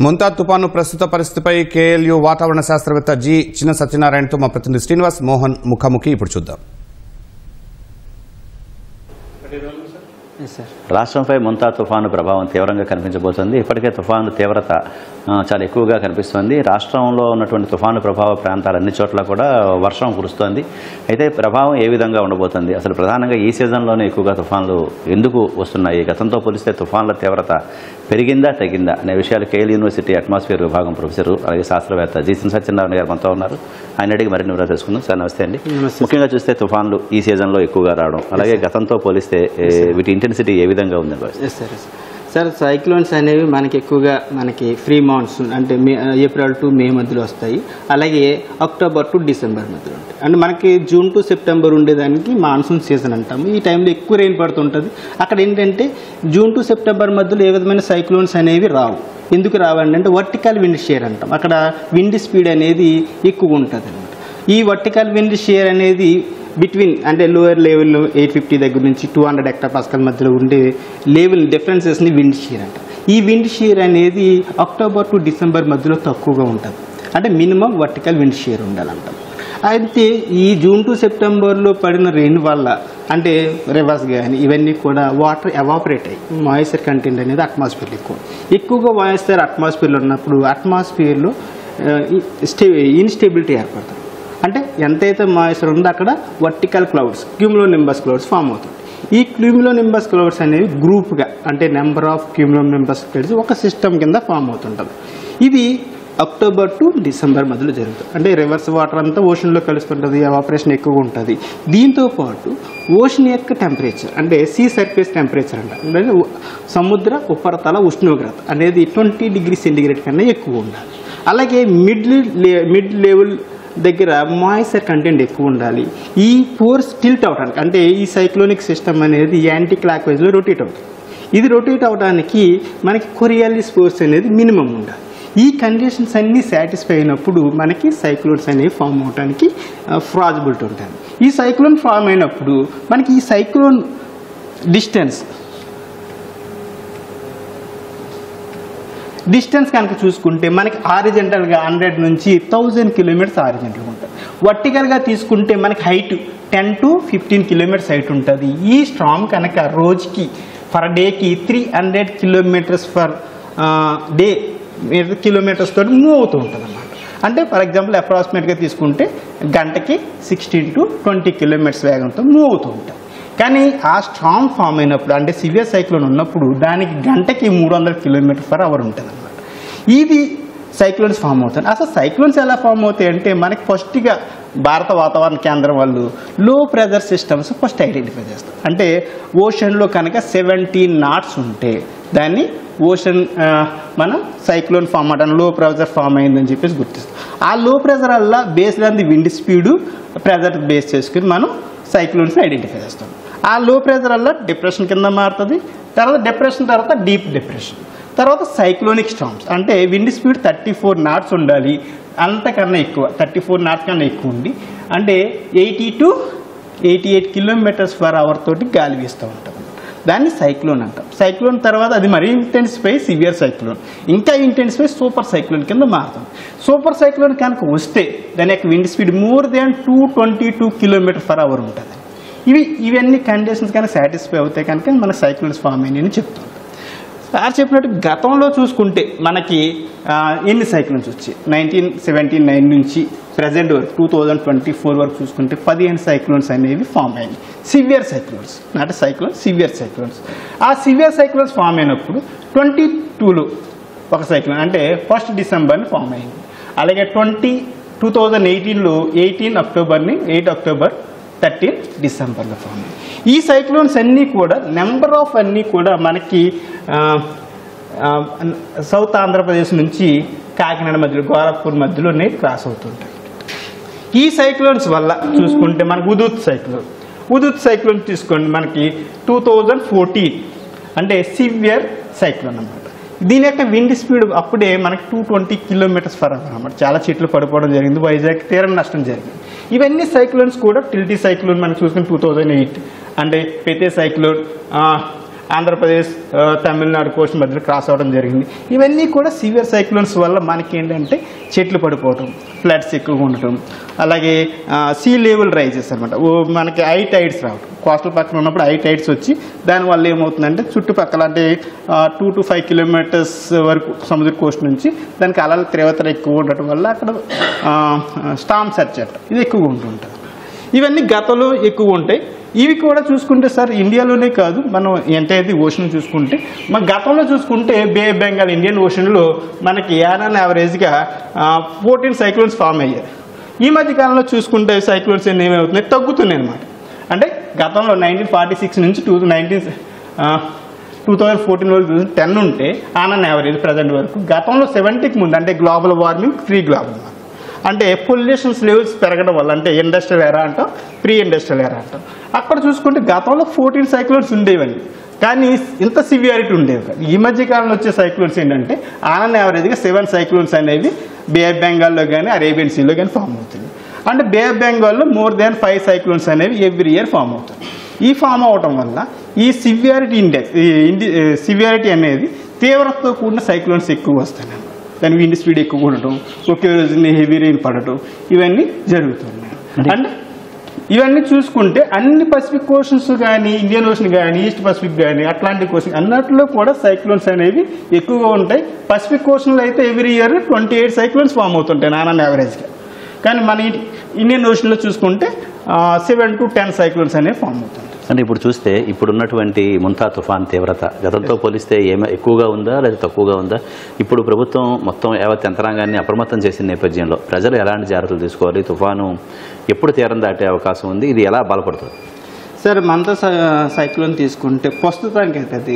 ముంతా తుపాను ప్రస్తుత పరిస్థితిపై కేఎల్యూ వాతావరణ శాస్త్రవేత్త జి చిన్న సత్యనారాయణతో మా ప్రతినిధి శ్రీనివాస్ మోహన్ ముఖాముఖి ఇప్పుడు చూద్దాం. రాష్ట్రంపై ముంతా తుఫాను ప్రభావం తీవ్రంగా కనిపించబోతోంది. ఇప్పటికే తుఫాను తీవ్రత చాలా ఎక్కువగా కనిపిస్తోంది. రాష్ట్రంలో ఉన్నటువంటి తుఫాను ప్రభావ ప్రాంతాలు అన్ని చోట్ల కూడా వర్షం కురుస్తోంది. అయితే ప్రభావం ఏ విధంగా ఉండబోతోంది, అసలు ప్రధానంగా ఈ సీజన్లోనే ఎక్కువగా తుఫాన్లు ఎందుకు వస్తున్నాయి, గతంతో పోలిస్తే తుఫాన్ల తీవ్రత పెరిగిందా తగ్గిందా అనే విషయాలు కేఎల్ యూనివర్సిటీ అట్మాస్ఫియర్ విభాగం ప్రొఫెసర్ అలాగే శాస్త్రవేత్త జి సత్యనారాయణ గారు మనతో ఉన్నారు. ఆయన అడిగి మరిన్ని వివరాలు తెలుసుకుందాం. సార్ నమస్తే అండి. ముఖ్యంగా చూస్తే తుఫాన్లు ఈ సీజన్లో ఎక్కువగా రావడం, అలాగే గతంతో పోలిస్తే వీటి ఇంటెన్సిటీ ఏ విధంగా ఉందండి? సార్ సైక్లోన్స్ అనేవి మనకి ఎక్కువగా ఫ్రీ మాన్సూన్ అంటే ఏప్రిల్ టు మే మధ్యలో వస్తాయి, అలాగే అక్టోబర్ టు డిసెంబర్ మధ్యలో ఉంటాయి. అంటే మనకి జూన్ టు సెప్టెంబర్ ఉండేదానికి మాన్సూన్ సీజన్ అంటాము. ఈ టైంలో ఎక్కువ రెయిన్ పడుతుంటుంది. అక్కడ ఏంటంటే జూన్ టు సెప్టెంబర్ మధ్యలో ఏ విధమైన సైక్లోన్స్ అనేవి రావు. ఎందుకు రావండి అంటే వర్టికల్ విండ్ షేర్ అంటాం. అక్కడ విండ్ స్పీడ్ అనేది ఎక్కువ ఉంటుంది అనమాట. ఈ వర్టికల్ విండ్ షేర్ అనేది బిట్వీన్ అంటే లోయర్ లెవెల్ 850 దగ్గర నుంచి 200 హెక్టాపాస్కల్ మధ్యలో ఉండే లెవెల్ డిఫరెన్సెస్ని విండ్ షీర్ అంటారు. ఈ విండ్ షీర్ అనేది అక్టోబర్ టు డిసెంబర్ మధ్యలో తక్కువగా ఉంటుంది. అంటే మినిమం వర్టికల్ విండ్ షీర్ ఉండాలంటాం. అయితే ఈ జూన్ టు సెప్టెంబర్లో పడిన రెయిన్ వల్ల అంటే రివర్స్ కానీ ఇవన్నీ కూడా వాటర్ ఎవాపరేట్ అయ్యి మాయిశ్చర్ కంటెంట్ అనేది అట్మాస్ఫియర్లో ఎక్కువగా మాయిశ్చర్ అట్మాస్ఫియర్లో ఉన్నప్పుడు అట్మాస్ఫియర్లో ఇన్స్టెబిలిటీ ఏర్పడుతుంది. అంటే ఎంతైతే మాయిశ్చర్ ఉందో అక్కడ vertical clouds cumulonimbus clouds form అవుతుంది. ఈ క్యూములోనింబస్ క్లౌడ్స్ అనేవి గ్రూప్గా అంటే నెంబర్ ఆఫ్ క్యూములోనింబస్ క్లౌడ్స్ ఒక సిస్టమ్ కింద ఫామ్ అవుతుంటుంది. ఇది అక్టోబర్ టు డిసెంబర్ మధ్యలో జరుగుతుంది. అంటే రివర్స్ వాటర్ అంతా ఓషన్లో కలుస్తుంటుంది, ఎవాపరేషన్ ఎక్కువగా ఉంటుంది. దీంతోపాటు ఓషన్ యొక్క టెంపరేచర్ అంటే సీ సర్ఫేస్ టెంపరేచర్ అంటే సముద్ర ఉపరితల ఉష్ణోగ్రత అనేది 20 డిగ్రీ సెంటిగ్రేడ్ కన్నా ఎక్కువ ఉండాలి. అలాగే మిడ్ లెవెల్ దగ్గర మాయిశ్చర్ కంటెంట్ ఎక్కువ ఉండాలి. ఈ ఫోర్స్ టిల్ట్ అవడానికి అంటే ఈ సైక్లోనిక్ సిస్టమ్ అనేది యాంటీ క్లాక్ వైజ్లో రొటేట్ అవుతుంది. ఇది రొటేట్ అవడానికి మనకి కొరియాలిస్ ఫోర్స్ అనేది మినిమం ఉండాలి. ఈ కండిషన్స్ అన్నీ సాటిస్ఫై అయినప్పుడు మనకి సైక్లోన్స్ అనేవి ఫామ్ అవడానికి పాసిబిలిటీ ఉంటుంది. ఈ సైక్లోన్ ఫామ్ అయినప్పుడు మనకి ఈ సైక్లోన్ డిస్టెన్స్ కనుక చూసుకుంటే మనకి హారిజంటల్గా 100 నుంచి 1000 కిలోమీటర్స్ హారిజంటల్గా ఉంటుంది. వర్టికల్గా తీసుకుంటే మనకి హైట్ 10 to 15 కిలోమీటర్స్ హైట్ ఉంటుంది. ఈ స్టార్మ్ కనుక రోజుకి పర్ డేకి 300 కిలోమీటర్స్ పర్ డే కిలోమీటర్స్ తోటి మూవ్ అవుతూ ఉంటుంది అన్నమాట. అంటే ఫర్ ఎగ్జాంపుల్ అప్రాక్సిమేట్గా తీసుకుంటే గంటకి 16 to 20 కిలోమీటర్స్ వేగంతో మూవ్ అవుతూ ఉంటుంది. కానీ ఆ స్టార్మ్ ఫామ్ అయినప్పుడు అంటే సివియర్ సైక్లోన్ ఉన్నప్పుడు దానికి గంటకి 300 కిలోమీటర్ పర్ అవర్ ఉంటుంది అన్నమాట. ఇది సైక్లోన్స్ ఫామ్ అవుతాయి. అసలు సైక్లోన్స్ ఎలా ఫామ్ అవుతాయి అంటే మనకి ఫస్ట్గా భారత వాతావరణ కేంద్రం వాళ్ళు లో ప్రెజర్ సిస్టమ్స్ ఫస్ట్ ఐడెంటిఫై చేస్తారు. అంటే ఓషన్లో కనుక 17 knots ఉంటే దాన్ని ఓషన్ మనం సైక్లోన్ ఫామ్ అవడం లో ప్రెజర్ ఫామ్ అయిందని చెప్పేసి గుర్తిస్తాం. ఆ లో ప్రెజర్ వల్ల based on the wind speed pressure base చేసుకుని మనం సైక్లోన్స్ని ఐడెంటిఫై చేస్తాం. ఆ లో ప్రెజర్ వల్ల డిప్రెషన్ కింద మారుతుంది. తర్వాత డిప్రెషన్ తర్వాత డీప్ డిప్రెషన్, తర్వాత సైక్లోనిక్ స్టార్మ్స్ అంటే విండ్ స్పీడ్ 34 knots ఉండాలి. అంతకన్నా ఎక్కువ 34 knots కన్నా ఎక్కువ ఉండి అంటే 80 to 88 కిలోమీటర్స్ పర్ అవర్ తోటి గాలి వీస్తూ ఉంటుంది. దాన్ని సైక్లోన్ అంటాం. సైక్లోన్ తర్వాత అది మరీ ఇంటెన్సిఫై సివియర్ సైక్లోన్, ఇంకా ఇంటెన్సిఫై సూపర్ సైక్లోన్ కింద మారుతుంది. సూపర్ సైక్లోన్ కనుక వస్తే దాని యొక్క wind speed more than 222 kilometre per hour ఉంటుంది. ఇవన్నీ కండిషన్స్ కనుక సాటిస్ఫై అవుతాయి కనుక మన సైక్లోన్స్ ఫామ్ అయ్యి చెప్తాం. సార్ చెప్పినట్టు గతంలో చూసుకుంటే మనకి ఎన్ని సైక్లోన్స్ వచ్చాయి 1979 నుంచి ప్రజెంట్ వరకు 2024 వరకు చూసుకుంటే 15 సైక్లోన్స్ అనేవి ఫామ్ అయ్యాయి. Severe cyclones not cyclones, severe cyclones. ఆ సివియర్ సైక్లోన్స్ ఫామ్ అయినప్పుడు 2022లో ఒక సైక్లోన్ అంటే 1 డిసెంబర్ని ఫామ్ అయింది. అలాగే 2018లో 18 అక్టోబర్ని 8 అక్టోబర్ 13 డిసెంబర్లో ఫామ్ అయింది. ఈ సైక్లోన్స్ అన్నీ కూడా నెంబర్ ఆఫ్ అన్నీ కూడా మనకి సౌత్ ఆంధ్రప్రదేశ్ నుంచి కాకినాడ మధ్యలో గోరఖ్పూర్ మధ్యలోనే క్రాస్ అవుతుంటాయి. ఈ సైక్లోన్స్ వల్ల చూసుకుంటే మనకు ఉదుత్ సైక్లోన్ తీసుకోండి. మనకి 2014 అంటే సివియర్ సైక్లోన్ అన్నమాట. దీని యొక్క విండ్ స్పీడ్ అప్పుడే మనకి 220 కిలోమీటర్స్ పర్ అవర్ అన్నమాట. చాలా చెట్లు పడిపోవడం జరిగింది, వైజాగ్ తీరం నష్టం జరిగింది. ఇవన్నీ సైక్లోన్స్ కూడా టిల్టీ సైక్లోన్ మనం చూసుకుని 2008 అంటే పెతే సైక్లోన్, ఆంధ్రప్రదేశ్ తమిళనాడు కోస్ట్ మధ్యలో క్రాస్ అవ్వడం జరిగింది. ఇవన్నీ కూడా సివియర్ సైక్లోన్స్ వల్ల మనకి ఏంటంటే చెట్లు పడిపోవటం, ఫ్లడ్స్ ఎక్కువగా ఉండటం, అలాగే సీ లెవెల్ రైజెస్ అనమాట. మనకి హై టైడ్స్ రావడం, కోస్టల్ పక్కన ఉన్నప్పుడు హై టైడ్స్ వచ్చి దానివల్ల ఏమవుతుందంటే చుట్టుపక్కల అంటే 2 to 5 కిలోమీటర్స్ వరకు సముద్ర కోస్ట్ నుంచి దానికి అలల తీవ్రత ఎక్కువ ఉండటం వల్ల అక్కడ స్టామ్ సర్చ్ ఇది ఎక్కువగా ఉంటుంటుంది. ఇవన్నీ గతంలో ఎక్కువ ఉంటాయి. ఇవి కూడా చూసుకుంటే సార్ ఇండియాలోనే కాదు, మనం ఎంటైర్ ఓషన్ చూసుకుంటే మన గతంలో చూసుకుంటే బే ఆఫ్ బెంగాల్ ఇండియన్ ఓషన్లో మనకి యావరేజ్గా 14 సైక్లోన్స్ ఫామ్ అయ్యాయి. ఈ మధ్య కాలంలో చూసుకుంటే సైక్లోన్స్ ఏమవుతున్నాయి, తగ్గుతున్నాయి అనమాట. అంటే గతంలో 1946 నుంచి 2014 వరకు 10 ఉంటే యావరేజ్ ప్రజెంట్ వరకు గతంలో 70కి ముందు అంటే global warming, pre global warming అంటే పొల్యూషన్స్ లెవెల్స్ పెరగడం వల్ల అంటే ఇండస్ట్రియల్ ఎరా అంటాం, ప్రీ ఇండస్ట్రియల్ ఎరా అంటాం. అక్కడ చూసుకుంటే గతంలో 14 సైక్లోన్స్ ఉండేవండి, కానీ ఇంత సివియారిటీ ఉండేవి కాదు. ఈ మధ్య కాలంలో వచ్చే సైక్లోన్స్ ఏంటంటే యావరేజ్గా 7 సైక్లోన్స్ అనేవి బే ఆఫ్ బెంగాల్లో కానీ అరేబియన్ సీలో కానీ ఫామ్ అవుతుంది. అంటే బే ఆఫ్ బెంగాల్లో మోర్ దాన్ 5 సైక్లోన్స్ అనేవి ఎవ్రీ ఇయర్ ఫామ్ అవుతుంది. ఈ ఫామ్ అవటం వల్ల ఈ సివియారిటీ సివియారిటీ అనేది తీవ్రతతో కూడిన సైక్లోన్స్ ఎక్కువ వస్తాయి. దాని విండ్ స్పీడ్ ఎక్కువ ఉండటం, ఒకే రోజుని హెవీ రెయిన్ పడటం, ఇవన్నీ జరుగుతున్నాయి. అంటే ఇవన్నీ చూసుకుంటే అన్ని పసిఫిక్ ఓషన్స్ కానీ, ఇండియన్ ఓషన్ కానీ, ఈస్ట్ పసిఫిక్ కానీ, అట్లాంటిక్ ఓషన్ అన్నట్లో కూడా సైక్లోన్స్ అనేవి ఎక్కువగా ఉంటాయి. పసిఫిక్ ఓషన్లో అయితే ఎవ్రీ ఇయర్ 28 సైక్లోన్స్ ఫామ్ అవుతుంటాయి యావరేజ్గా. కానీ మన ఇండియన్ ఓషన్లో చూసుకుంటే 7 to 10 సైక్లోన్స్ అనేవి ఫామ్ అవుతుంది. అంటే ఇప్పుడు చూస్తే ఇప్పుడున్నటువంటి ముంతా తుఫాన్ తీవ్రత గతంతో పోలిస్తే ఎక్కువగా ఉందా లేదా తక్కువగా ఉందా? ఇప్పుడు ప్రభుత్వం మొత్తం యావత్ యంత్రాంగాన్ని అప్రమత్తం చేసిన నేపథ్యంలో ప్రజలు ఎలాంటి జాగ్రత్తలు తీసుకోవాలి? తుఫాను ఎప్పుడు తీరం దాటే అవకాశం ఉంది? ఇది ఎలా బలపడుతుంది? సార్ మంతా సైక్లోన్ తీసుకుంటే ప్రస్తుతానికి అయితే అది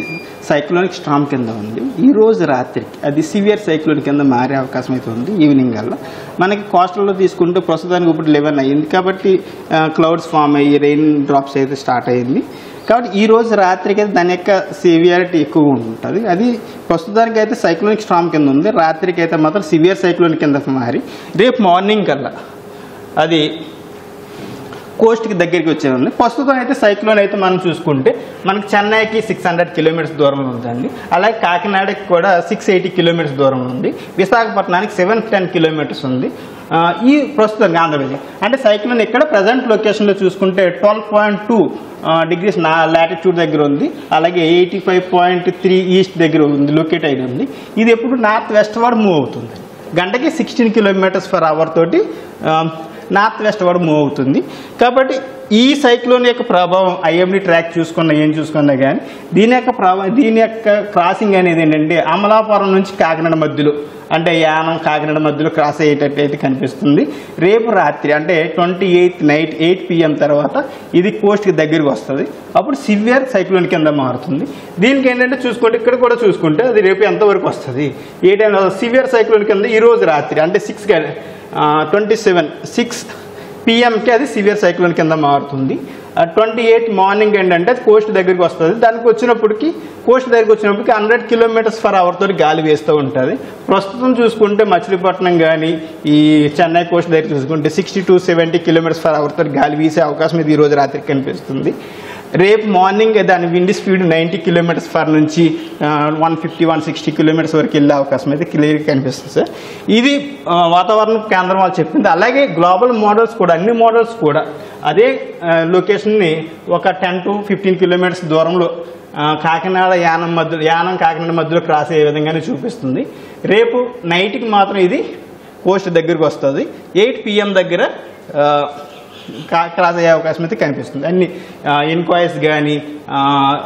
సైక్లోనిక్ స్టార్మ్ కింద ఉంది. ఈ రోజు రాత్రికి అది సివియర్ సైక్లోన్ కింద మారే అవకాశం అయితే ఉంది. ఈవినింగ్ కల్లా మనకి కోస్టల్లో తీసుకుంటే ప్రస్తుతానికి ఇప్పుడు 11 అయ్యింది కాబట్టి క్లౌడ్స్ ఫామ్ అయ్యి రెయిన్ డ్రాప్స్ అయితే స్టార్ట్ అయ్యింది. కాబట్టి ఈ రోజు రాత్రికి అయితే దాని యొక్క సివియారిటీ ఎక్కువ ఉంటుంది. అది ప్రస్తుతానికి అయితే సైక్లోనిక్ స్టార్మ్ కింద ఉంది. రాత్రికి అయితే మాత్రం సివియర్ సైక్లోన్ కింద మారి రేపు మార్నింగ్ కల్లా అది కోస్ట్కి దగ్గరికి వచ్చేది. ప్రస్తుతం అయితే సైక్లోన్ అయితే మనం చూసుకుంటే మనకి చెన్నైకి 600 కిలోమీటర్స్ దూరంలో ఉందండి. అలాగే కాకినాడకి కూడా 680 కిలోమీటర్స్ దూరంలో ఉంది. విశాఖపట్నానికి 710 కిలోమీటర్స్ ఉంది. ఈ ప్రస్తుతం ఆంధ్రప్రదేశ్ అంటే సైక్లోన్ ఇక్కడ ప్రజెంట్ లొకేషన్లో చూసుకుంటే 12.2 డిగ్రీస్ లాటిట్యూడ్ దగ్గర ఉంది. అలాగే 85.3 ఈస్ట్ దగ్గర ఉంది, లొకేట్ అయి ఉంది. ఇది ఎప్పుడు నార్త్ వెస్ట్ వర్డ్ మూవ్ అవుతుంది. గంటకి 16 కిలోమీటర్స్ పర్ అవర్ తోటి నార్త్ వెస్ట్ వర్డ్ మూవ్ అవుతుంది. కాబట్టి ఈ సైక్లోన్ యొక్క ప్రభావం ఐఎండీ ట్రాక్ చూసుకున్నా కానీ దీని యొక్క క్రాసింగ్ అనేది ఏంటంటే అమలాపురం నుంచి కాకినాడ మధ్యలో అంటే యానం కాకినాడ మధ్యలో క్రాస్ అయ్యేటట్టు అయితే కనిపిస్తుంది. రేపు రాత్రి అంటే 28th నైట్ 8 PM తర్వాత ఇది కోస్ట్కి దగ్గరికి వస్తుంది. అప్పుడు సివియర్ సైక్లోన్ కింద మారుతుంది. దీనికి ఏంటంటే చూసుకుంటే ఇక్కడ కూడా చూసుకుంటే అది రేపు ఎంతవరకు వస్తుంది, ఏ టైంలో సివియర్ సైక్లోన్ కింద ఈరోజు రాత్రి అంటే 6 PMకి అది సివియర్ సైక్లోన్ కింద మారుతుంది. 28 మార్నింగ్ ఏంటంటే అది కోస్ట్ దగ్గరికి వస్తుంది. దానికి వచ్చినప్పటికీ కోస్ట్ దగ్గరికి వచ్చినప్పటికీ 100 కిలోమీటర్స్ పర్ అవర్ తోటి గాలి వేస్తూ ఉంటుంది. ప్రస్తుతం చూసుకుంటే మచిలీపట్నం కానీ ఈ చెన్నై కోస్ట్ దగ్గర చూసుకుంటే 60 to 70 కిలోమీటర్స్ పర్ అవర్ తోటి గాలి వీసే అవకాశం ఇది ఈరోజు రాత్రికి కనిపిస్తుంది. రేపు మార్నింగ్ దాని విండ్ స్పీడ్ 90 కిలోమీటర్స్ పర్ నుంచి 150-160 కిలోమీటర్స్ వరకు వెళ్ళే అవకాశం అయితే క్లియర్గా కనిపిస్తుంది సార్. ఇది వాతావరణ కేంద్రం వాళ్ళు చెప్పింది. అలాగే గ్లోబల్ మోడల్స్ కూడా అన్ని మోడల్స్ కూడా అదే లొకేషన్ని ఒక 10 to 15 కిలోమీటర్స్ దూరంలో కాకినాడ యానం కాకినాడ మధ్యలో క్రాస్ అయ్యే విధంగానే చూపిస్తుంది. రేపు నైట్కి మాత్రం ఇది కోస్ట్ దగ్గరికి వస్తుంది. 8 PM దగ్గర క్రాస్ అయ్యే అవకాశం అయితే కనిపిస్తుంది. అన్ని ఇన్క్వైరీస్ కానీ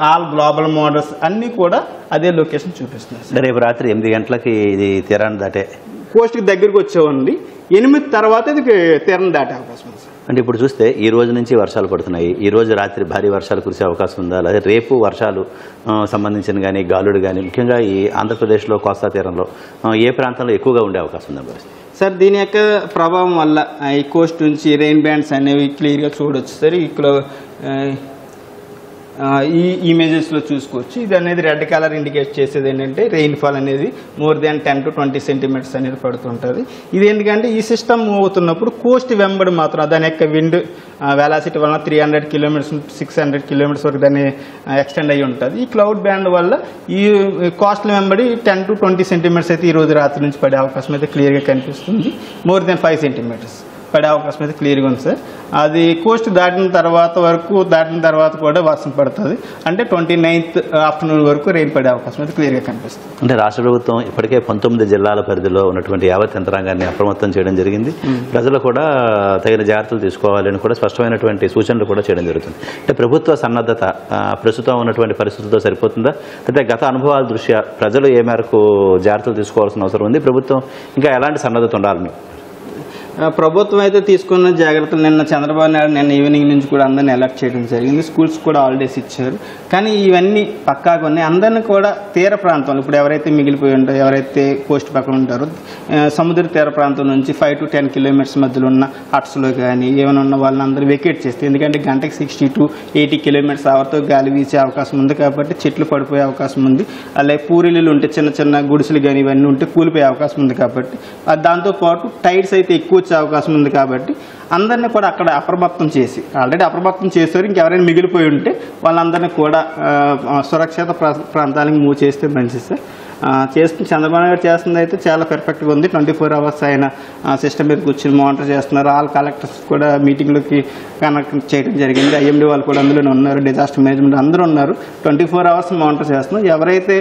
ఆల్ గ్లోబల్ మోడల్స్ అన్నీ కూడా అదే లొకేషన్ చూపిస్తుంది. రేపు రాత్రి 8 గంటలకి ఇది తీరాన్ని దాటే కోస్ట్కి దగ్గరికి వచ్చేవండి. 8 తర్వాత ఇది తీరాన్ని దాటే అవకాశం ఉంది. అంటే ఇప్పుడు చూస్తే ఈ రోజు నుంచి వర్షాలు పడుతున్నాయి. ఈ రోజు రాత్రి భారీ వర్షాలు కురిసే అవకాశం ఉందా? లేదా రేపు వర్షాలు సంబంధించిన కానీ గాలుడు కానీ ముఖ్యంగా ఈ ఆంధ్రప్రదేశ్లో కోస్తా తీరంలో ఏ ప్రాంతంలో ఎక్కువగా ఉండే అవకాశం ఉందా? సార్ దీని యొక్క ప్రభావం వల్ల ఈ కోస్ట్ నుంచి రెయిన్ బ్యాండ్స్ అనేవి క్లియర్గా చూడవచ్చు సార్. ఇక్కడ ఈ ఇమేజెస్లో చూసుకోవచ్చు. ఇది అనేది రెడ్ కలర్ ఇండికేట్ చేసేది ఏంటంటే రెయిన్ఫాల్ అనేది మోర్ దాన్ 10 to 20 సెంటీమీటర్స్ అనేది పడుతుంటుంది. ఇది ఎందుకంటే ఈ సిస్టమ్ మూవ్ అవుతున్నప్పుడు కోస్ట్ వెంబడి మాత్రం దాని యొక్క విండ్ వెలాసిటీ వలన 300 కిలోమీటర్స్ 600 కిలోమీటర్స్ వరకు దాన్ని ఎక్స్టెండ్ అయ్యి ఉంటుంది. ఈ క్లౌడ్ బ్యాండ్ వల్ల ఈ కోస్ట్ వెంబడి 10 to 20 సెంటీమీటర్స్ అయితే ఈ రోజు రాత్రి నుంచి పడే అవకాశం అయితే క్లియర్గా కనిపిస్తుంది. మోర్ దాన్ 5 సెంటీమీటర్స్ పడే అవకాశం అయితే క్లియర్గా ఉంది సార్. అది కోస్ట్ దాటిన తర్వాత కూడా వర్షం పడుతుంది. అంటే 29th ఆఫ్టర్నూన్ వరకు రెయిన్ పడే అవకాశం అయితే క్లియర్గా కనిపిస్తుంది. అంటే రాష్ట్ర ప్రభుత్వం ఇప్పటికే 19 జిల్లాల పరిధిలో ఉన్నటువంటి యావత్ యంత్రాంగాన్ని అప్రమత్తం చేయడం జరిగింది. ప్రజలు కూడా తగిన జాగ్రత్తలు తీసుకోవాలని కూడా స్పష్టమైనటువంటి సూచనలు కూడా చేయడం జరుగుతుంది. అంటే ప్రభుత్వ సన్నద్ధత ప్రస్తుతం ఉన్నటువంటి పరిస్థితులతో సరిపోతుందా, అయితే గత అనుభవాల దృష్ట్యా ప్రజలు ఏ మేరకు జాగ్రత్తలు తీసుకోవాల్సిన అవసరం ఉంది, ప్రభుత్వం ఇంకా ఎలాంటి సన్నద్ధత ఉండాలని? ప్రభుత్వం అయితే తీసుకున్న జాగ్రత్తలు నిన్న చంద్రబాబు నాయుడు నిన్న ఈవినింగ్ నుంచి కూడా అందరినీ అలర్ట్ చేయడం జరిగింది. స్కూల్స్ కూడా హాలిడేస్ ఇచ్చారు. కానీ ఇవన్నీ పక్కాగా ఉన్నాయి. అందరినీ కూడా తీర ప్రాంతంలో ఇప్పుడు ఎవరైతే మిగిలిపోయి ఉంటారో, ఎవరైతే కోస్ట్ పక్కన ఉంటారో సముద్ర తీర ప్రాంతం నుంచి 5 to 10 కిలోమీటర్స్ మధ్యలో ఉన్న హట్స్లో కానీ ఏమైనా ఉన్న వాళ్ళని అందరూ వెకేట్ చేస్తే, ఎందుకంటే గంటకి 60 to 80 కిలోమీటర్స్ అవర్తో గాలి వీచే అవకాశం ఉంది కాబట్టి చెట్లు పడిపోయే అవకాశం ఉంది. అలాగే పూరిలు ఉంటే చిన్న చిన్న గుడిసెలు కానీ ఇవన్నీ ఉంటే కూలిపోయే అవకాశం ఉంది కాబట్టి దాంతోపాటు టైడ్స్ అయితే ఎక్కువ వచ్చే అవకాశం ఉంది కాబట్టి అందరినీ కూడా అక్కడ అప్రమత్తం చేసి ఆల్రెడీ అప్రమత్తం చేశారు. ఇంకెవరైనా మిగిలిపోయి ఉంటే వాళ్ళందరినీ కూడా సురక్షిత ప్రాంతాలకు మూవ్ చేస్తే మంచిది సార్. చేస్తుంది చంద్రబాబు నాయుడు చేస్తుంది అయితే చాలా పర్ఫెక్ట్గా ఉంది. 24 hours ఆయన సిస్టమ్ మీద కూర్చొని మానిటర్ చేస్తున్నారు. ఆల్ కలెక్టర్స్ కూడా మీటింగ్లోకి కనెక్ట్ చేయడం జరిగింది. IMD వాళ్ళు కూడా అందులోనే ఉన్నారు, డిజాస్టర్ మేనేజ్మెంట్ అందరూ ఉన్నారు. 24 hours మానిటర్ చేస్తున్నారు. ఎవరైతే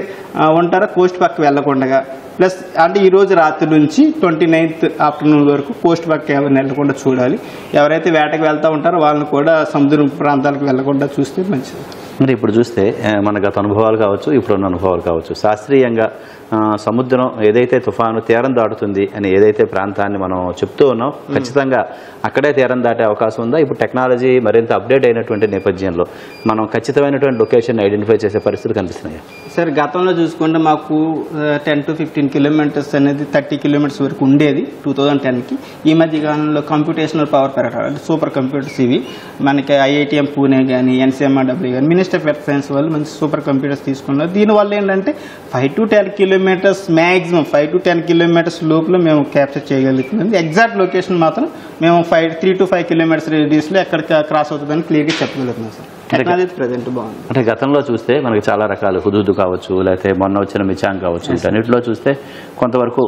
ఉంటారో కోస్ట్ పక్కకి వెళ్లకుండా ప్లస్ అంటే ఈరోజు రాత్రి నుంచి 29th ఆఫ్టర్నూన్ వరకు కోస్ట్ పక్క ఎవరిని వెళ్లకుండా చూడాలి. ఎవరైతే వేటకు వెళ్తూ ఉంటారో వాళ్ళని కూడా సముద్రం ప్రాంతాలకు వెళ్లకుండా చూస్తే మంచిది. మరి ఇప్పుడు చూస్తే మన గత అనుభవాలు కావచ్చు, ఇప్పుడున్న అనుభవాలు కావచ్చు, శాస్త్రీయంగా సముద్రం ఏదైతే తుఫాను తీరం దాటుతుంది అని ఏదైతే ప్రాంతాన్ని మనం చెప్తూ ఉన్నాం, ఖచ్చితంగా అక్కడే తీరం దాటే అవకాశం ఉందా? ఇప్పుడు టెక్నాలజీ మరింత అప్డేట్ అయినటువంటి నేపథ్యంలో మనం ఖచ్చితమైనటువంటి లొకేషన్ ఐడెంటిఫై చేసే పరిస్థితులు కనిపిస్తున్నాయి. సార్ గతంలో చూసుకుంటే మాకు 10 to 15 కిలోమీటర్స్ అనేది 30 కిలోమీటర్స్ వరకు ఉండేది 2010కి. ఈ మధ్య కాలంలో కంప్యూటేషనల్ పవర్ పెరగడం అంటే సూపర్ కంప్యూటర్స్ ఇవి మనకి IITM పూణే కానీ NCMRW కానీ మినిస్టర్ ఆఫ్ ఎర్త్ సైన్స్ వాళ్ళు మంచి సూపర్ కంప్యూటర్స్ తీసుకున్నారు. దీనివల్ల ఏంటంటే 5 to 10 kilometres maximum 5 to 10 kilometres లోపల మేము క్యాప్చర్ చేయగలుగుతుంది. ఎగ్జాక్ట్ లొకేషన్ మాత్రం మేము 3 to 5 కిలోమీటర్స్ రేడియస్లో ఎక్కడ క్రాస్ అవుతుందని క్లియర్గా చెప్పగలుగుతున్నాం సార్. టెక్నాలజీ ప్రజెంట్ బాగుంది. అంటే గతంలో చూస్తే మనకి చాలా రకాలు హుదూద్ కావచ్చు, లేకపోతే మొన్న వచ్చిన మిచాంగ్ కావచ్చు, వీటన్నిటిలో చూస్తే కొంతవరకు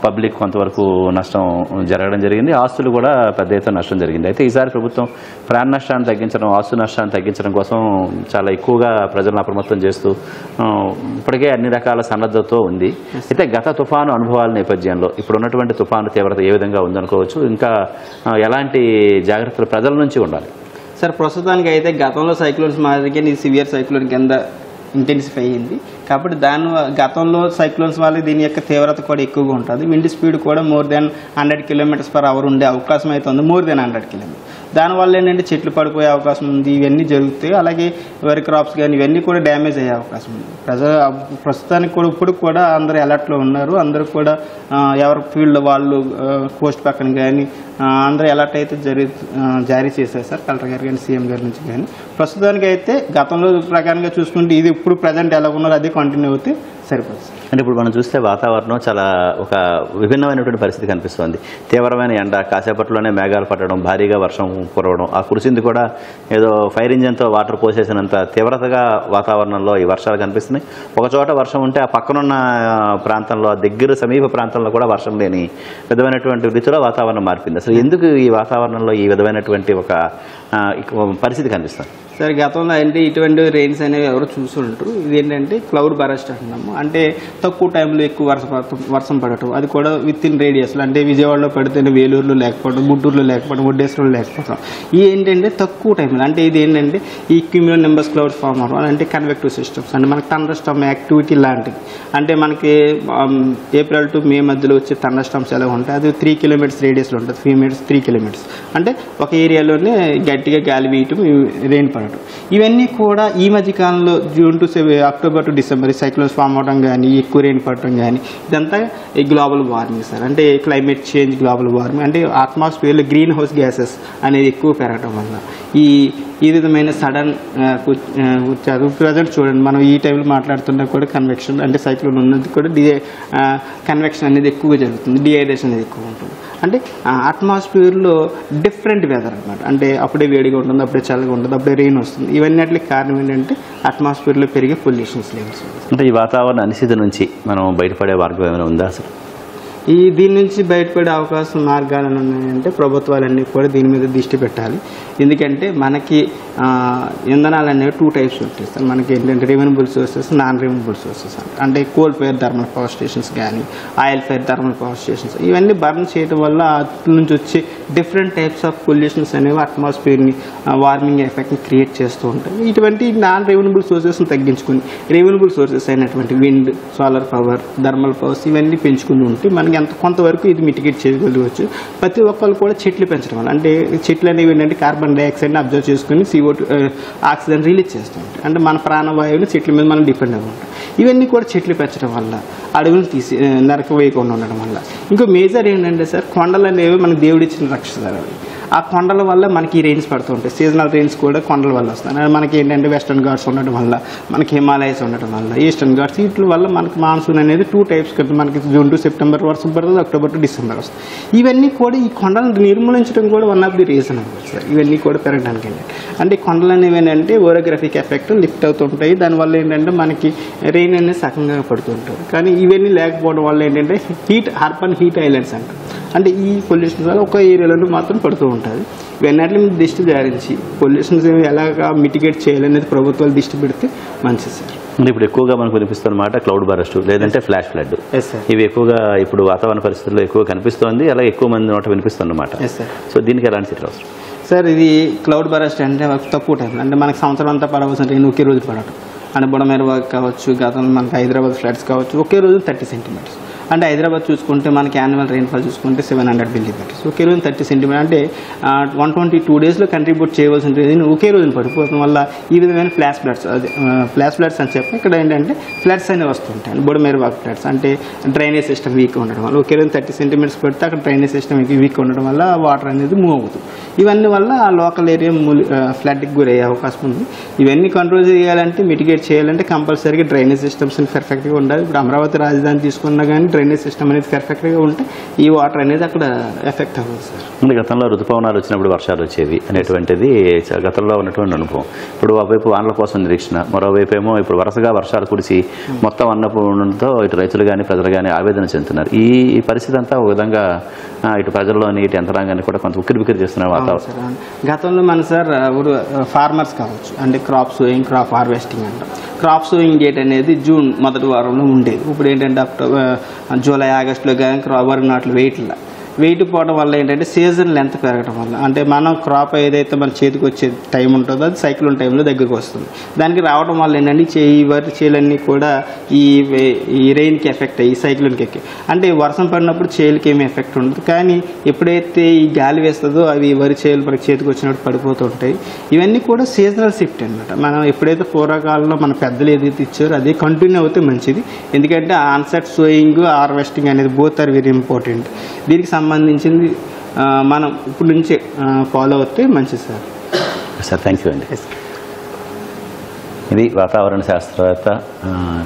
పబ్లిక్ కొంతవరకు నష్టం జరగడం జరిగింది. ఆస్తులు కూడా పెద్ద ఎత్తున నష్టం జరిగింది. అయితే ఈసారి ప్రభుత్వం ప్రాణ నష్టాన్ని తగ్గించడం, ఆస్తు నష్టాన్ని తగ్గించడం కోసం చాలా ఎక్కువగా ప్రజలను అప్రమత్తం చేస్తూ ఇప్పటికే అన్ని రకాల సన్నద్ధతో ఉంది. అయితే గత తుఫాను అనుభవాల నేపథ్యంలో ఇప్పుడు ఉన్నటువంటి తుఫాను తీవ్రత ఏ విధంగా ఉందనుకోవచ్చు, ఇంకా ఎలాంటి జాగ్రత్తలు ప్రజల నుంచి ఉండాలి? సార్ ప్రస్తుతానికి అయితే గతంలో సైక్లోన్స్ మాదిరిగా ఇది సివియర్ సైక్లోన్ కింద ఇంటెన్సిఫై అయ్యింది కాబట్టి గతంలో సైక్లోన్స్ వల్ల దీని యొక్క తీవ్రత కూడా ఎక్కువగా ఉంటుంది. విండ్ స్పీడ్ కూడా మోర్ దాన్ 100 km/h ఉండే అవకాశం అయితే ఉంది, మోర్ దాన్ 100 km. దానివల్ల ఏంటంటే చెట్లు పడిపోయే అవకాశం ఉంది, ఇవన్నీ జరుగుతాయి. అలాగే వరి క్రాప్స్ కానీ ఇవన్నీ కూడా డ్యామేజ్ అయ్యే అవకాశం ఉంది. ప్రస్తుతానికి కూడా ఇప్పుడు కూడా అందరూ అలర్ట్లో ఉన్నారు. అందరూ కూడా ఎవరి ఫీల్డ్ వాళ్ళు కోస్ట్ పక్కన కానీ అందరూ అలర్ట్ అయితే జారీ చేశారు సార్, కలెక్టర్ గారు కానీ సీఎం గారి నుంచి కానీ. ప్రస్తుతానికి అయితే గతంలో ప్రకారంగా చూసుకుంటే ఇది ఇప్పుడు ప్రజెంట్ ఎలా ఉన్నారో అదే కంటిన్యూ అవుతే సరిపోతుంది. అంటే ఇప్పుడు మనం చూస్తే వాతావరణం చాలా ఒక విభిన్నమైనటువంటి పరిస్థితి కనిపిస్తుంది. తీవ్రమైన ఎండ, కాసేపట్లోనే మేఘాలు పట్టడం, భారీగా వర్షం కురవడం, ఆ కురిసింది కూడా ఏదో ఫైర్ ఇంజన్తో వాటర్ పోసేసినంత తీవ్రతగా వాతావరణంలో ఈ వర్షాలు కనిపిస్తున్నాయి. ఒక చోట వర్షం ఉంటే ఆ పక్కనున్న ప్రాంతంలో, దగ్గర సమీప ప్రాంతంలో కూడా వర్షం లేని విధమైనటువంటి రీతిలో వాతావరణం మారిపోయింది. అసలు ఎందుకు ఈ వాతావరణంలో ఈ విధమైనటువంటి ఒక పరిస్థితి కనిపిస్తుంది? సార్ గతంలో అంటే ఇటువంటి రెయిన్స్ అనేవి ఎవరు చూసుంటారు. ఇదేంటంటే క్లౌడ్ బరస్ట్ అంటున్నాము, అంటే తక్కువ టైంలో ఎక్కువ వర్షం పడటం, అది కూడా విత్ ఇన్ రేడియస్లో. అంటే విజయవాడలో పడితే వేలూరులో లేకపోవడం, గుంటూరులో లేకపోవడం, వడ్డేశ్వరంలో లేకపోవడం. ఈ ఏంటంటే తక్కువ టైంలో, అంటే ఇది ఏంటంటే ఈ క్యూమ్యులో నింబస్ క్లౌడ్స్ ఫామ్ అవ్వడం, అంటే కన్వెక్టివ్ సిస్టమ్స్, అంటే మనకి థండర్ స్టార్మ్ యాక్టివిటీ లాంటివి. అంటే మనకి ఏప్రిల్ టు మే మధ్యలో వచ్చే థండర్ స్టార్మ్స్ ఎలా ఉంటాయి, అది 3 km రేడియస్లో ఉంటుంది. 3 km అంటే ఒక ఏరియాలోనే గట్టిగా గాలి వీయటం, రెయిన్ పడటం. ఇవన్నీ కూడా ఈ మధ్య కాలంలో June to October to December cyclones form అవడం కానీ, ఎక్కువ రెయిన్ పడటం కానీ, ఇదంతా ఈ గ్లోబల్ వార్మింగ్ సార్. అంటే క్లైమేట్ చేంజ్, గ్లోబల్ వార్మింగ్, అంటే అట్మాస్ఫియర్లో గ్రీన్ హౌస్ గ్యాసెస్ అనేది ఎక్కువ పెరగడం వల్ల ఈ ఈ విధమైన సడన్ వచ్చారు. ప్రజెంట్ చూడండి, మనం ఈ టైంలో మాట్లాడుతున్నా కూడా కన్వెక్షన్ అంటే సైక్లోన్ ఉన్నది కూడా కన్వెక్షన్ అనేది ఎక్కువగా జరుగుతుంది, డిహైడ్రేషన్ అనేది ఎక్కువ ఉంటుంది. అంటే అట్మాస్ఫియర్లో డిఫరెంట్ వెదర్ అనమాట. అంటే అప్పుడే వేడిగా ఉంటుంది, అప్పుడే చల్లగా ఉంటుంది, అప్పుడే రెయిన్ వస్తుంది. ఇవన్నీ కారణం ఏంటంటే అట్మాస్ఫియర్లో పెరిగే పొల్యూషన్స్ లెవెల్స్. అంటే ఈ వాతావరణ అనిశ్చితి నుంచి మనం బయటపడే మార్గం ఏమైనా ఉందా అసలు? దీని నుంచి బయటపడే అవకాశం మార్గాలు ఉన్నాయంటే ప్రభుత్వాలన్నీ కూడా దీని మీద దృష్టి పెట్టాలి. ఎందుకంటే మనకి ఇంధనాలు అనేవి 2 టైప్స్ ఉంటాయి సార్. మనకి ఏంటంటే renewable sources, non renewable sources అంటే coal fired thermal power stations కానీ oil fired thermal power stations ఇవన్నీ బర్న్ చేయడం వల్ల వాటి నుంచి వచ్చే డిఫరెంట్ టైప్స్ ఆఫ్ పొల్యూషన్స్ అనేవి అట్మాస్ఫియర్ని వార్మింగ్ ఎఫెక్ట్ని క్రియేట్ చేస్తూ ఉంటాయి. ఇటువంటి నాన్ రివెన్యూబుల్ సోర్సెస్ని తగ్గించుకుని రివెన్యూబుల్ సోర్సెస్ అయినటువంటి wind, solar power, thermal powers ఇవన్నీ పెంచుకుని ఉంటే మనకి కొంతవరకు ఇది మిటిగేట్ చేయగలవచ్చు. ప్రతి ఒక్కరు కూడా చెట్లు పెంచడం వల్ల, అంటే చెట్లు అనేవి ఏంటంటే కార్బన్ డైఆక్సైడ్ని అబ్జర్వ్ చేసుకుని CO2 ఆక్సిజన్ రిలీజ్ చేస్తూ ఉంటాయి. అంటే మన ప్రాణవాయువుని చెట్ల మీద మనం డిపెండ్ అయి ఉంటాం. ఇవన్నీ కూడా చెట్లు పెంచడం వల్ల, అడవులు నరకవేయకుండా ఉండడం వల్ల. ఇంకో మేజర్ ఏంటంటే సార్, కొండలు అనేవి మనకు దేవుడిచ్చిన రక్షిస్తారు. ఆ కొండల వల్ల మనకి రెయిన్స్ పడుతూ ఉంటాయి. సీజనల్ రెయిన్స్ కూడా కొండల వల్ల వస్తాయి. మనకి ఏంటంటే వెస్టర్న్ ఘాట్స్ ఉండడం వల్ల, మనకి హిమాలయస్ ఉండడం వల్ల, ఈస్టర్న్ ఘాట్స్ వీటి వల్ల మనకి మాన్సూన్ అనేది 2 టైప్స్ కదా. మనకి జూన్ టు సెప్టెంబర్ వర్షం పడుతుంది, అక్టోబర్ టు డిసెంబర్ వస్తుంది. ఇవన్నీ కూడా ఈ కొండలను నిర్మూలించడం కూడా వన్ ఆఫ్ ది రీజన్ అనమాట సార్. ఇవన్నీ కూడా పెరగడానికి అంటే కొండలు అనేవి ఏంటంటే ఓరోగ్రఫిక్ ఎఫెక్ట్ లిఫ్ట్ అవుతుంటాయి. దానివల్ల ఏంటంటే మనకి రెయిన్ అనేది సకంగా పడుతూ ఉంటుంది. కానీ ఇవన్నీ లేకపోవడం వల్ల ఏంటంటే అర్బన్ హీట్ ఐలాండ్స్ అంటారు. అంటే ఈ పొల్యూషన్ వల్ల ఒక ఏరియాలో మాత్రం పడుతూ ఉంటుంది. ఇవన్నీ మీద దృష్టి సారించి పొల్యూషన్స్ ఎలాగా మిటిగేట్ చేయాలనేది ప్రభుత్వాలు దృష్టి పెడితే మంచిది సార్. అంటే ఇప్పుడు ఎక్కువగా మనకు కనిపిస్తున్నమాట క్లౌడ్ బరస్ట్ లేదంటే ఫ్లాష్ ఫ్లడ్. ఇవి ఎక్కువగా ఇప్పుడు వాతావరణ పరిస్థితుల్లో ఎక్కువ కనిపిస్తోంది, అలాగే ఎక్కువ మంది నోట వినిపిస్తున్నమాట. సో దీనికి ఎలాంటి చర్యలు అవసరం సార్? ఇది క్లౌడ్ బరస్ట్ అంటే తక్కువ టైం, అంటే మనకి సంవత్సరం అంతా పడవలసిన రెయిన్ ఒకే రోజు పడటం. అంటే బుడమేరు కావచ్చు, గతంలో మనకి హైదరాబాద్ ఫ్లడ్స్ కావచ్చు, ఒకే రోజు 30 సెంటీమీటర్స్. అంటే హైదరాబాద్ చూసుకుంటే మనకి యాన్యువల్ రెయిన్ఫాల్ చూసుకుంటే 700 మిల్లీమీటర్స్. ఒకే రోజు 30 సెంటీమీటర్ అంటే 122 డేస్లో కంట్రిబ్యూట్ చేయవలసిన రెయిన్ ఒకే రోజున పడిపోవడం వల్ల ఈ విధమైన ఫ్లాష్ ఫ్లడ్స్, అదే ఫ్లాష్ ఫ్లడ్స్ అని చెప్పి ఇక్కడ ఏంటంటే ఫ్లడ్స్ అనేవి వస్తుంటాయి. బుడమేరు వాక్ ఫ్లడ్స్ అంటే డ్రైనేజ్ సిస్టమ్ వీక్ ఉండడం వల్ల, ఒకే రోజు 30 సెంటీమీటర్స్ పడితే అక్కడ డ్రైనేజ్ సిస్టమ్ వీక్ ఉండడం వల్ల వాటర్ అనేది మూవ్ అవుతుంది. ఇవన్నీ వల్ల ఆ లోకల్ ఏరియా ఫ్లడ్కి గురయ్యే అవకాశం ఉంది. ఇవన్నీ కంట్రోల్ చేయాలంటే, మిటిగేట్ చేయాలంటే కంపల్సరీగా డ్రైనేజ్ సిస్టమ్స్ పర్ఫెక్ట్గా ఉండాలి. ఇప్పుడు అమరావతి రాజధాని తీసుకున్నా కానీ డ్రైనేజ్ సిస్టమ్ అనేది పర్ఫెక్ట్గా ఉంటే ఈ వాటర్ అనేది అక్కడ ఎఫెక్ట్ అవ్వదు సార్. గతంలో ఋతుపవనాలు వచ్చినప్పుడు వర్షాలు వచ్చేవి అనేటువంటిది గతంలో ఉన్నటువంటి అనుభవం. ఇప్పుడు ఒకవైపు వానల కోసం నిరీక్షణ, మరోవైపు ఏమో ఇప్పుడు వరుసగా వర్షాలు కురిసి మొత్తం అన్నపూర్ణంతో ఇటు రైతులు కానీ ప్రజలు కానీ ఆవేదన చెందుతున్నారు. ఈ పరిస్థితి అంతా ఒక విధంగా ఇటు ప్రజల్లోని ఇటు యంత్రాంగాన్ని కూడా కొంత ఉక్కిరిబిక్కిరి చేస్తున్న వాతావరణం. గతంలో మన సార్ ఫార్మర్స్ కావచ్చు, అంటే క్రాప్ సోయింగ్, క్రాప్ హార్వెస్టింగ్ అంటాం. క్రాప్ సోయింగ్ డేట్ అనేది జూన్ మొదటి వారంలో ఉండేది. ఇప్పుడు ఏంటంటే జూలై, ఆగస్టులో కానీ వరి నాట్లు వెయిట్ పోవడం వల్ల ఏంటంటే సీజన్ లెంత్ పెరగడం వల్ల, అంటే మనం క్రాప్ ఏదైతే మన చేతికి వచ్చే టైం ఉంటుందో అది సైక్లోన్ టైంలో దగ్గరికి వస్తుంది. దానికి రావడం వల్ల ఏంటంటే ఈ వరి చేలన్నీ కూడా ఈ రెయిన్కి ఎఫెక్ట్ అయ్యి సైక్లోన్కి ఎక్కి, అంటే వర్షం పడినప్పుడు చేలకి ఏమి ఎఫెక్ట్ ఉండదు. కానీ ఎప్పుడైతే ఈ గాలి వేస్తుందో అవి వరి చేలు మనకి చేతికి వచ్చినప్పుడు పడిపోతుంటాయి. ఇవన్నీ కూడా సీజనల్ షిఫ్ట్ అనమాట. మనం ఎప్పుడైతే పూర్వకాలంలో మన పెద్దలు ఏదైతే ఇచ్చారో అది కంటిన్యూ అవుతే మంచిది. ఎందుకంటే ఆన్సెట్ సోయింగ్, హార్వెస్టింగ్ అనేది బోత్ ఆర్ వెరీ ఇంపార్టెంట్. దీనికి సంబంధించింది మనం ఇప్పుడు నుంచే ఫాలో అవుతే మంచిది సార్. సార్ థ్యాంక్ యూ అండి. ఇది వాతావరణ శాస్త్రవేత్త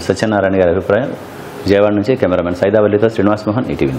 సత్యనారాయణ గారి అభిప్రాయం. విజయవాడ నుంచి కెమెరామెన్ సైదావల్లితో శ్రీనివాస్ మోహన్, ఈటీవీ.